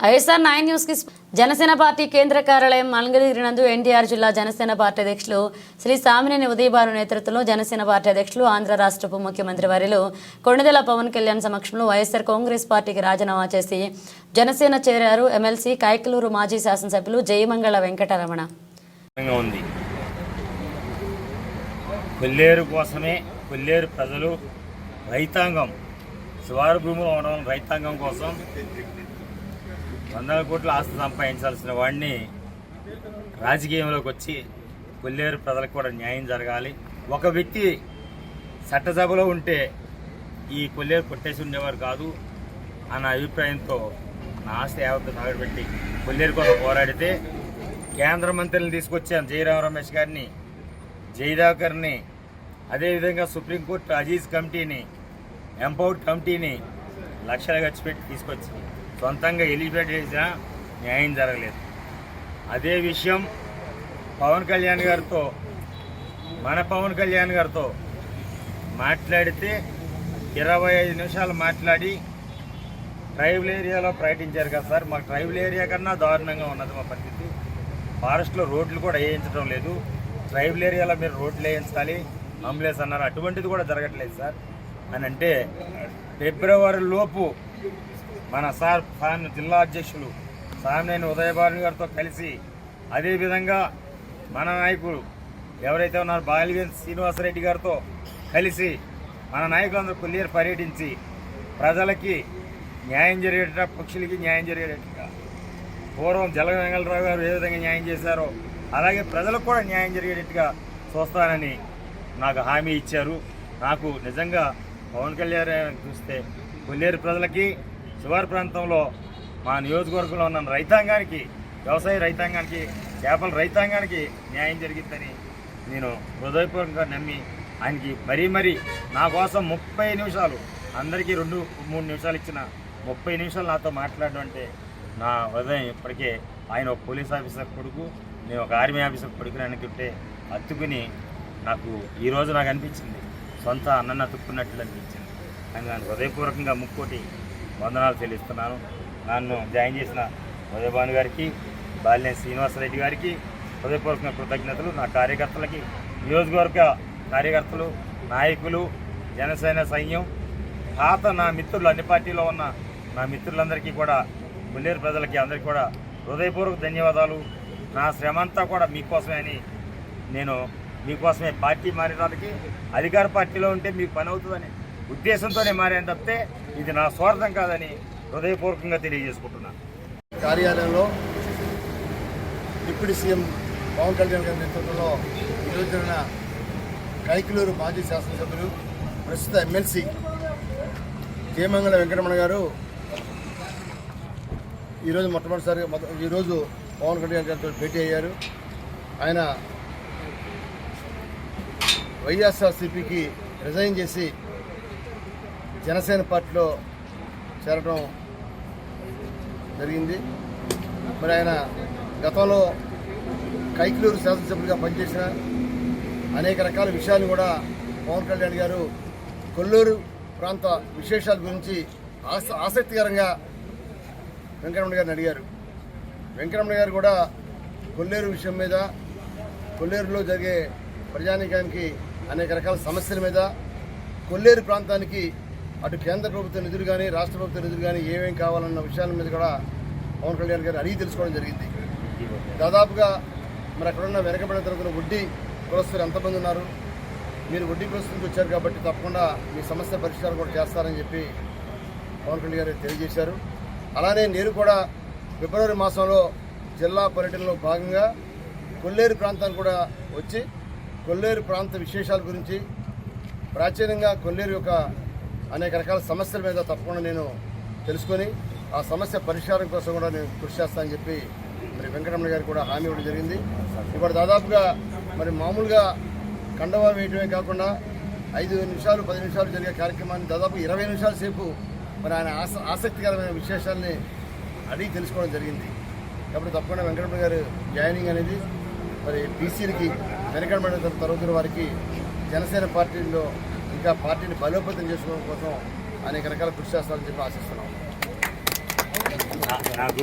ISR 9 news కి Janasena party కేంద్ర కార్యాలయం మంగళగిరి నందు ఎన్టీఆర్ జిల్లా జనసేన పార్టీ అధ్యక్షులు శ్రీ సామినేని ఉదయభాను నేతృత్వంలో జనసేన పార్టీ అధ్యక్షులు ఆంధ్ర రాష్ట్ర ఉప ముఖ్యమంత్రి వర్యులు కొణిదెల పవన్ కళ్యాణ్ సమక్షంలో వైఎస్ఆర్ కాంగ్రెస్ పార్టీకి రాజీనామా చేసి జనసేన చేరారు ఎమ్మెల్సీ కైకలూరు మాజీ శాసనసభ్యులు జయమంగళ వెంకటరమణ. కొల్లేరు కోసమే కొల్లేరు ప్రజలు రైతాంగం శివారు భూములు ఉండడం రైతాంగం కోసం వందల కోట్ల ఆస్తి సంపాదించాల్సిన వాడిని రాజకీయంలోకి వచ్చి కొల్లేరు ప్రజలకు కూడా న్యాయం జరగాలి. ఒక వ్యక్తి చట్టసభలో ఉంటే ఈ కొల్లేరు కొట్టేసి ఉండేవారు కాదు అన్న అభిప్రాయంతో నా ఆస్తి యావత్తు తాగబెట్టి కొల్లేరు కోసం పోరాడితే కేంద్ర మంత్రులను తీసుకొచ్చాను, జయరాం రమేష్ గారిని, జయదాకర్ని, అదేవిధంగా సుప్రీంకోర్టు అజీజ్ కమిటీని, ఎంపవర్డ్ కమిటీని లక్షలు ఖర్చు పెట్టి తీసుకొచ్చి సొంతంగా ఎలిజిబేట్ చేసినా న్యాయం జరగలేదు. అదే విషయం పవన్ కళ్యాణ్ గారితో, మన పవన్ కళ్యాణ్ గారితో మాట్లాడితే 25 నిమిషాలు మాట్లాడి ట్రైబల్ ఏరియాలో ప్రకటించారు కదా సార్, మాకు ట్రైబల్ ఏరియా కన్నా దారుణంగా ఉన్నది మా పరిస్థితి. ఫారెస్ట్లో రోడ్లు కూడా వేయించడం లేదు, ట్రైబల్ ఏరియాలో మీరు రోడ్లు వేయించాలి అంబులెన్స్ అన్నారు, అటువంటిది కూడా జరగట్లేదు సార్ అని అంటే ఫిబ్రవరి లోపు మన సార్ జిల్లా అధ్యక్షులు సామినేని ఉదయభాను గారితో కలిసి, అదేవిధంగా మన నాయకులు ఎవరైతే ఉన్నారో బాలివేల్ శ్రీనివాసరెడ్డి గారితో కలిసి మన నాయకులందరూ కొల్లేరు పర్యటించి ప్రజలకి న్యాయం జరిగేటట్టుగా, పక్షులకి న్యాయం జరిగేటట్టుగా పూర్వం జలగ వెంగళరావు గారు ఏ విధంగా న్యాయం చేశారో అలాగే ప్రజలకు కూడా న్యాయం జరిగేటట్టుగా చూస్తానని నాకు హామీ ఇచ్చారు. నాకు నిజంగా పవన్ కళ్యాణ్ చూస్తే కొల్లేరు ప్రజలకి, శివారు ప్రాంతంలో మా నియోజకవర్గంలో ఉన్న రైతాంగానికి, వ్యవసాయ రైతాంగానికి, చేపల రైతాంగానికి న్యాయం జరిగిద్దని నేను హృదయపూర్వకంగా నమ్మి ఆయనకి మరీ నా కోసం 30 నిమిషాలు, అందరికీ 2-3 నిమిషాలు ఇచ్చిన 30 నిమిషాలు నాతో మాట్లాడడం అంటే నా హృదయం ఇప్పటికే ఆయన ఒక పోలీస్ ఆఫీసర్ కొడుకు, నేను ఒక ఆర్మీ ఆఫీసర్ కొడుకుని అనుకుంటే అత్తుకుని నాకు ఈరోజు నాకు అనిపించింది సొంత అన్నను అతుక్కున్నట్లు అనిపించింది. ఆయన హృదయపూర్వకంగా ముక్కోటి వందనాలు చెల్లిస్తున్నాను. నన్ను జాయిన్ చేసిన ఉదయభాను గారికి, బాలినేని శ్రీనివాసరెడ్డి గారికి హృదయపూర్వకంగా కృతజ్ఞతలు. నా కార్యకర్తలకి, నియోజకవర్గ కార్యకర్తలు, నాయకులు, జనసేన సైన్యం, పాత నా మిత్రులు, అన్ని పార్టీలో ఉన్న నా మిత్రులందరికీ కూడా, కొల్లేరు ప్రజలకి అందరికీ కూడా హృదయపూర్వక ధన్యవాదాలు. నా శ్రమ అంతా కూడా మీకోసమే అని, నేను మీకోసమే పార్టీ మారేదానికి, అధికార పార్టీలో ఉంటే మీకు పని అవుతుందని ఉద్దేశంతోనే మారాను తప్పితే ఇది నా స్వార్థం కాదని హృదయపూర్వకంగా తెలియజేసుకుంటున్నాను. కార్యాలయంలో డిప్యూటీ సీఎం పవన్ కళ్యాణ్ గారి నేతృత్వంలో ఈరోజు జరిగిన కైకలూరు మాజీ శాసనసభ్యులు, ప్రస్తుత ఎమ్మెల్సీ జయమంగళ వెంకటరమణ గారు ఈరోజు మొట్టమొదటిసారిగా ఈరోజు పవన్ కళ్యాణ్ గారితో భేటీ అయ్యారు. ఆయన వైఎస్ఆర్సీపీకి రిజైన్ చేసి జనసేన పార్టీలో చేరడం జరిగింది. మరి ఆయన గతంలో కైకలూరు శాసనసభ్యుడిగా పనిచేసిన అనేక రకాల విషయాలు కూడా పవన్ కళ్యాణ్ గారు కొల్లేరు ప్రాంత విశేషాల గురించి ఆసక్తికరంగా వెంకటరమణ గారిని అడిగారు. వెంకటరమణ గారు కూడా కొల్లేరు విషయం మీద, కొల్లేరులో జరిగే ప్రజానీకానికి అనేక రకాల సమస్యల మీద, కొల్లేరు ప్రాంతానికి అటు కేంద్ర ప్రభుత్వ నిధులు కానీ రాష్ట్ర ప్రభుత్వ నిధులు కానీ ఏమేమి కావాలన్న విషయాల మీద కూడా పవన్ కళ్యాణ్ గారు అడిగి తెలుసుకోవడం జరిగింది. దాదాపుగా మరి అక్కడున్న వెనకబడిన తరగతిన వడ్డీ కులస్తులు ఎంతమంది ఉన్నారు, మీరు వడ్డీ కులస్తు నుంచి వచ్చారు కాబట్టి తప్పకుండా మీ సమస్య పరిష్కారం కూడా చేస్తారని చెప్పి పవన్ కళ్యాణ్ గారు తెలియజేశారు. అలానే నేను కూడా ఫిబ్రవరి మాసంలో జిల్లా పర్యటనలో భాగంగా కొల్లేరు ప్రాంతానికి కూడా వచ్చి కొల్లేరు ప్రాంత విశేషాల గురించి, ప్రాచీనంగా కొల్లేరు యొక్క అనేక రకాల సమస్యల మీద తప్పకుండా నేను తెలుసుకొని ఆ సమస్య పరిష్కారం కోసం కూడా నేను కృషి చేస్తానని చెప్పి మరి వెంకటరమణ గారికి కూడా హామీ ఇవ్వడం జరిగింది. ఇప్పుడు దాదాపుగా మరి మామూలుగా కండవా వేయటమే కాకుండా 5 నిమిషాలు 10 నిమిషాలు జరిగే కార్యక్రమాన్ని దాదాపు 20 నిమిషాల సేపు మరి ఆయన ఆసక్తికరమైన విశేషాలని అడిగి తెలుసుకోవడం జరిగింది. కాబట్టి తప్పకుండా వెంకటరమణ గారు జాయినింగ్ అనేది మరి బీసీలకి, వెనకబడిన తరగతుల వారికి జనసేన పార్టీలో ఇంకా పార్టీని బలోపేతం చేసుకోవడం కోసం అనేక రకాల కృషి చేస్తారని చెప్పి ఆశిస్తున్నాం.